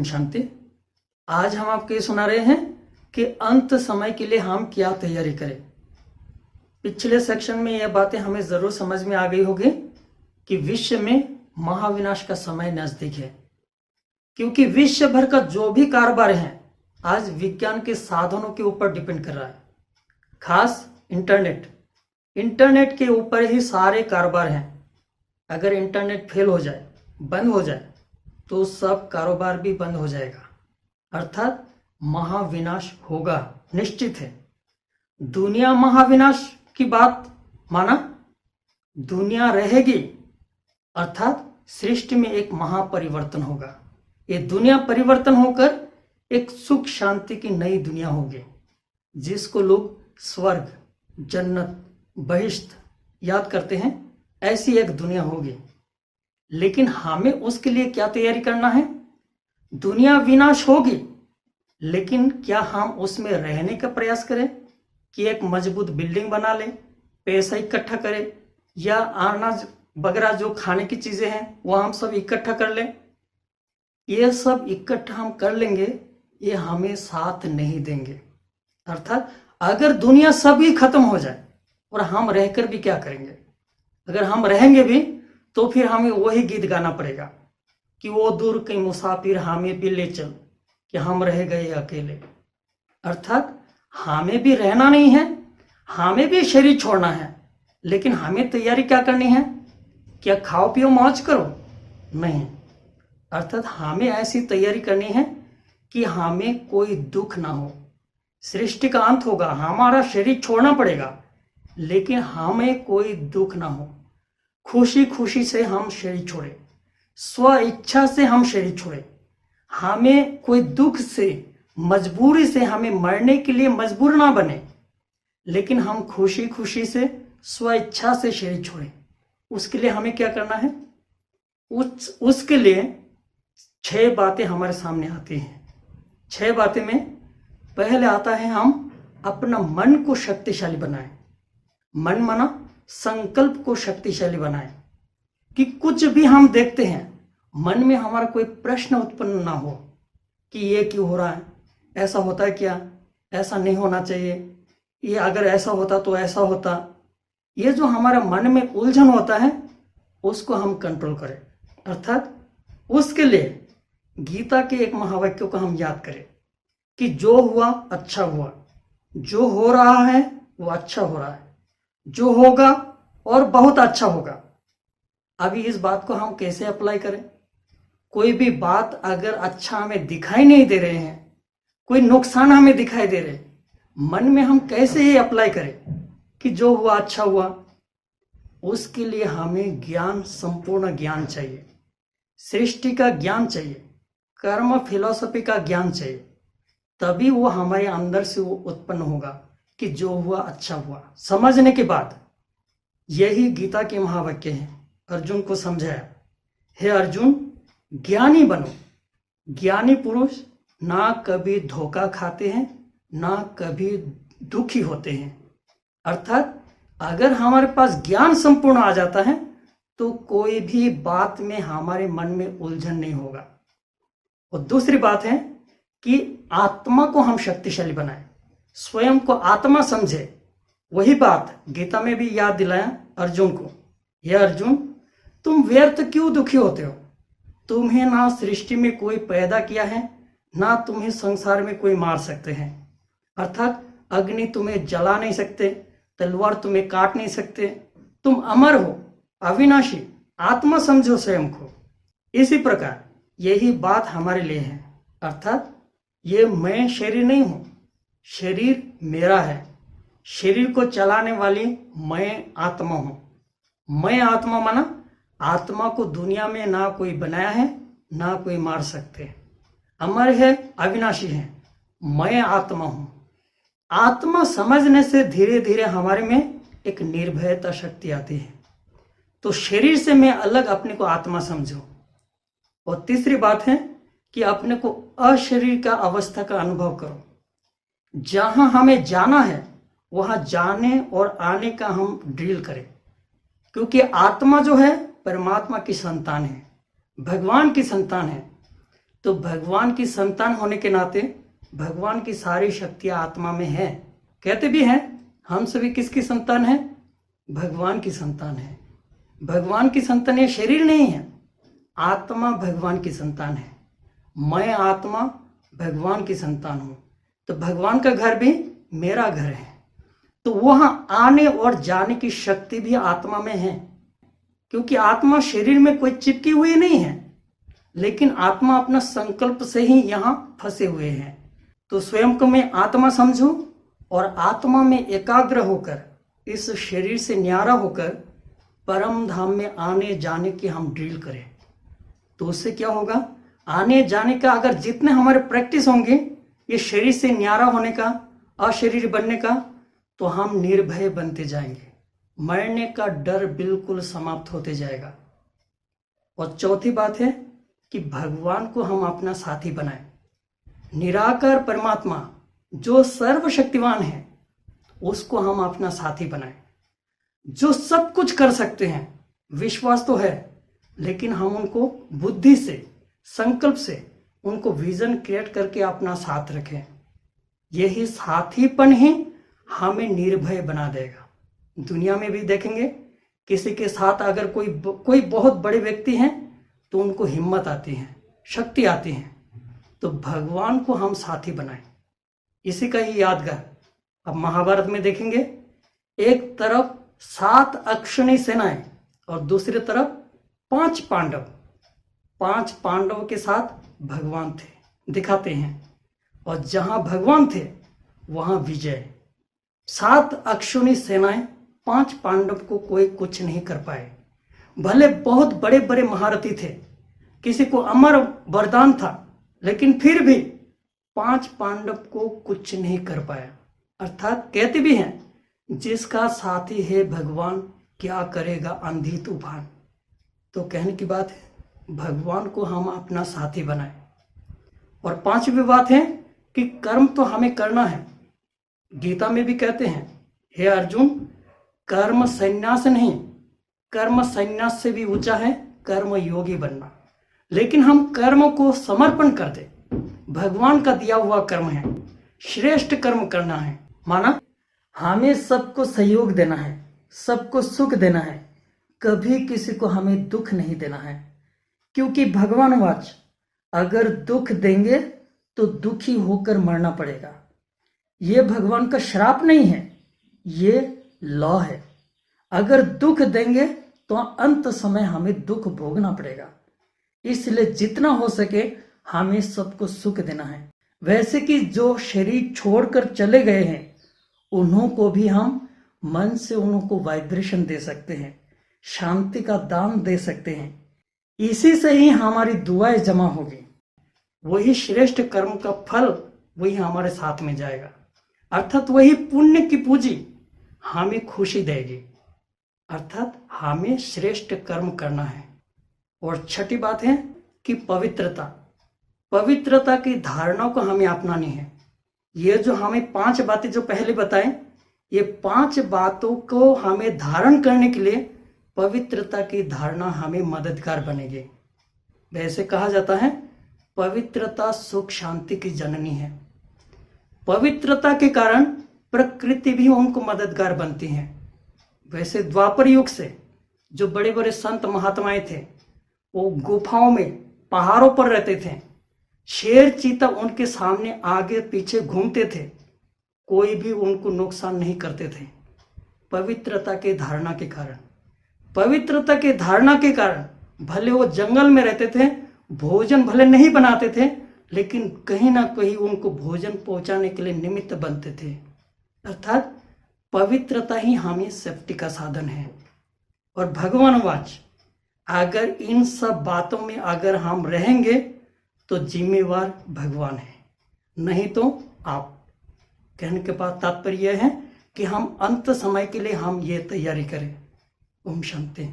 शांति। आज हम आपको ये सुना रहे हैं कि अंत समय के लिए हम क्या तैयारी करें। पिछले सेक्शन में यह बातें हमें जरूर समझ में आ गई होगी कि विश्व में महाविनाश का समय नजदीक है, क्योंकि विश्व भर का जो भी कारोबार है आज विज्ञान के साधनों के ऊपर डिपेंड कर रहा है। खास इंटरनेट के ऊपर ही सारे कारोबार हैं। अगर इंटरनेट फेल हो जाए, बंद हो जाए, तो सब कारोबार भी बंद हो जाएगा, अर्थात महाविनाश होगा, निश्चित है। दुनिया महाविनाश की बात माना, दुनिया रहेगी, अर्थात सृष्टि में एक महापरिवर्तन होगा। ये दुनिया परिवर्तन होकर एक सुख शांति की नई दुनिया होगी, जिसको लोग स्वर्ग, जन्नत, बहिश्त याद करते हैं। ऐसी एक दुनिया होगी, लेकिन हमें उसके लिए क्या तैयारी करना है। दुनिया विनाश होगी, लेकिन क्या हम उसमें रहने का प्रयास करें कि एक मजबूत बिल्डिंग बना लें, पैसा इकट्ठा करें, या अनाज वगैरह जो खाने की चीजें हैं वो हम सब इकट्ठा कर लें। ये सब इकट्ठा हम कर लेंगे, ये हमें साथ नहीं देंगे। अर्थात अगर दुनिया सभी खत्म हो जाए और हम रहकर भी क्या करेंगे। अगर हम रहेंगे भी तो फिर हमें वही गीत गाना पड़ेगा कि वो दूर के मुसाफिर हमें भी ले चल, कि हम रह गए अकेले। अर्थात हमें भी रहना नहीं है, हमें भी शरीर छोड़ना है, लेकिन हमें तैयारी क्या करनी है। क्या खाओ पियो मौज करो? नहीं। अर्थात हमें ऐसी तैयारी करनी है कि हमें कोई दुख ना हो। सृष्टि का अंत होगा, हमारा शरीर छोड़ना पड़ेगा, लेकिन हमें कोई दुख ना हो। खुशी खुशी से हम शरीर छोड़े, स्व इच्छा से हम शरीर छोड़े। हमें कोई दुख से, मजबूरी से हमें मरने के लिए मजबूर ना बने, लेकिन हम खुशी खुशी से, स्व इच्छा से शरीर छोड़े। उसके लिए हमें क्या करना है। उसके लिए 6 बातें हमारे सामने आती हैं। 6 बातें में पहले आता है हम अपना मन को शक्तिशाली बनाएं। मन माना संकल्प को शक्तिशाली बनाएं कि कुछ भी हम देखते हैं, मन में हमारा कोई प्रश्न उत्पन्न ना हो कि ये क्यों हो रहा है, ऐसा होता है क्या, ऐसा नहीं होना चाहिए, ये अगर ऐसा होता तो ऐसा होता। ये जो हमारा मन में उलझन होता है उसको हम कंट्रोल करें। अर्थात उसके लिए गीता के एक महावाक्य को हम याद करें कि जो हुआ अच्छा हुआ, जो हो रहा है वो अच्छा हो रहा है, जो होगा और बहुत अच्छा होगा। अभी इस बात को हम कैसे अप्लाई करें। कोई भी बात अगर अच्छा हमें दिखाई नहीं दे रहे हैं, कोई नुकसान हमें दिखाई दे रहे, मन में हम कैसे ये अप्लाई करें कि जो हुआ अच्छा हुआ। उसके लिए हमें ज्ञान, संपूर्ण ज्ञान चाहिए, सृष्टि का ज्ञान चाहिए, कर्म फिलॉसफी का ज्ञान चाहिए। तभी वो हमारे अंदर से वो उत्पन्न होगा कि जो हुआ अच्छा हुआ। समझने के बाद यही गीता के महावाक्य है। अर्जुन को समझाया, हे अर्जुन, ज्ञानी बनो। ज्ञानी पुरुष ना कभी धोखा खाते हैं, ना कभी दुखी होते हैं। अर्थात अगर हमारे पास ज्ञान संपूर्ण आ जाता है तो कोई भी बात में हमारे मन में उलझन नहीं होगा। और दूसरी बात है कि आत्मा को हम शक्तिशाली बनाएं, स्वयं को आत्मा समझे। वही बात गीता में भी याद दिलाया अर्जुन को, हे अर्जुन, तुम व्यर्थ क्यों दुखी होते हो। तुम्हें ना सृष्टि में कोई पैदा किया है, ना तुम्हें संसार में कोई मार सकते हैं। अर्थात अग्नि तुम्हें जला नहीं सकते, तलवार तुम्हें काट नहीं सकते। तुम अमर हो, अविनाशी, आत्मा समझो स्वयं को। इसी प्रकार यही बात हमारे लिए है। अर्थात ये मैं शरीर नहीं हूं, शरीर मेरा है। शरीर को चलाने वाली मैं आत्मा हूं। मैं आत्मा माना आत्मा को दुनिया में ना कोई बनाया है, ना कोई मार सकते। अमर है, अविनाशी है, मैं आत्मा हूं। आत्मा समझने से धीरे धीरे हमारे में एक निर्भयता शक्ति आती है। तो शरीर से मैं अलग अपने को आत्मा समझो। और तीसरी बात है कि अपने को अशरीर का अवस्था का अनुभव करो। जहां हमें जाना है वहां जाने और आने का हम ड्रिल करें, क्योंकि आत्मा जो है परमात्मा की संतान है, भगवान की संतान है। तो भगवान की संतान होने के नाते भगवान की सारी शक्तियां आत्मा में है। कहते भी हैं हम सभी किसकी संतान है? भगवान की संतान है। भगवान की संतान ये शरीर नहीं है, आत्मा भगवान की संतान है। मैं आत्मा भगवान की संतान हूं, तो भगवान का घर भी मेरा घर है। तो वहां आने और जाने की शक्ति भी आत्मा में है, क्योंकि आत्मा शरीर में कोई चिपकी हुई नहीं है, लेकिन आत्मा अपना संकल्प से ही यहां फंसे हुए हैं। तो स्वयं को मैं आत्मा समझूं और आत्मा में एकाग्र होकर इस शरीर से न्यारा होकर परम धाम में आने जाने की हम ड्रिल करें। तो उससे क्या होगा? आने जाने का अगर जितने हमारे प्रैक्टिस होंगे ये शरीर से न्यारा होने का, अशरीर बनने का, तो हम निर्भय बनते जाएंगे। मरने का डर बिल्कुल समाप्त होते जाएगा। और चौथी बात है कि भगवान को हम अपना साथी बनाएं। निराकार परमात्मा जो सर्वशक्तिवान है उसको हम अपना साथी बनाएं, जो सब कुछ कर सकते हैं। विश्वास तो है, लेकिन हम उनको बुद्धि से, संकल्प से उनको विजन क्रिएट करके अपना साथ रखें। यही साथीपन ही हमें निर्भय बना देगा। दुनिया में भी देखेंगे किसी के साथ अगर कोई बहुत बड़े व्यक्ति हैं तो उनको हिम्मत आती है, शक्ति आती है। तो भगवान को हम साथी बनाएं, इसी का ही यादगार अब महाभारत में देखेंगे। एक तरफ 7 अक्षौहिणी सेनाएं और दूसरी तरफ 5 पांडव। 5 पांडव के साथ भगवान थे, दिखाते हैं। और जहां भगवान थे वहां विजय। 7 अक्षौहिणी सेनाएं 5 पांडव को कोई कुछ नहीं कर पाए। भले बहुत बड़े बड़े महारथी थे, किसी को अमर वरदान था, लेकिन फिर भी 5 पांडव को कुछ नहीं कर पाया। अर्थात कहते भी हैं जिसका साथी है भगवान क्या करेगा आंधी तूफान। तो कहने की बात है भगवान को हम अपना साथी बनाएं। और 5वीं बात है कि कर्म तो हमें करना है। गीता में भी कहते हैं, हे अर्जुन, कर्म संन्यास नहीं, कर्म संन्यास से भी ऊंचा है कर्म योगी बनना। लेकिन हम कर्म को समर्पण कर दे, भगवान का दिया हुआ कर्म है, श्रेष्ठ कर्म करना है। माना हमें सबको सहयोग देना है, सबको सुख देना है, कभी किसी को हमें दुख नहीं देना है। क्योंकि भगवान वाच अगर दुख देंगे तो दुखी होकर मरना पड़ेगा। ये भगवान का श्राप नहीं है, ये लॉ है। अगर दुख देंगे तो अंत समय हमें दुख भोगना पड़ेगा। इसलिए जितना हो सके हमें सबको सुख देना है। वैसे कि जो शरीर छोड़कर चले गए हैं उन्हों को भी हम मन से उनको वाइब्रेशन दे सकते हैं, शांति का दान दे सकते हैं। इसी से ही हमारी दुआएं जमा होगी, वही श्रेष्ठ कर्म का फल वही हमारे साथ में जाएगा। अर्थात वही पुण्य की पूंजी हमें खुशी देगी। अर्थात हमें श्रेष्ठ कर्म करना है। और छठी बात है कि पवित्रता की धारणा को हमें अपनानी है। ये जो हमें 5 बातें जो पहले बताएं, ये 5 बातों को हमें धारण करने के लिए पवित्रता की धारणा हमें मददगार बनेगी। वैसे कहा जाता है पवित्रता सुख शांति की जननी है। पवित्रता के कारण प्रकृति भी उनको मददगार बनती है। वैसे द्वापर युग से जो बड़े बड़े संत महात्माएं थे वो गुफाओं में, पहाड़ों पर रहते थे। शेर चीता उनके सामने आगे पीछे घूमते थे, कोई भी उनको नुकसान नहीं करते थे। पवित्रता के धारणा के कारण, पवित्रता के धारणा के कारण भले वो जंगल में रहते थे, भोजन भले नहीं बनाते थे, लेकिन कहीं ना कहीं उनको भोजन पहुंचाने के लिए निमित्त बनते थे। अर्थात पवित्रता ही हमें सेफ्टी का साधन है। और भगवान वाच अगर इन सब बातों में अगर हम रहेंगे तो जिम्मेवार भगवान है, नहीं तो आप। कहने के बाद तात्पर्य यह है कि हम अंत समय के लिए हम ये तैयारी करें। ओम शांति।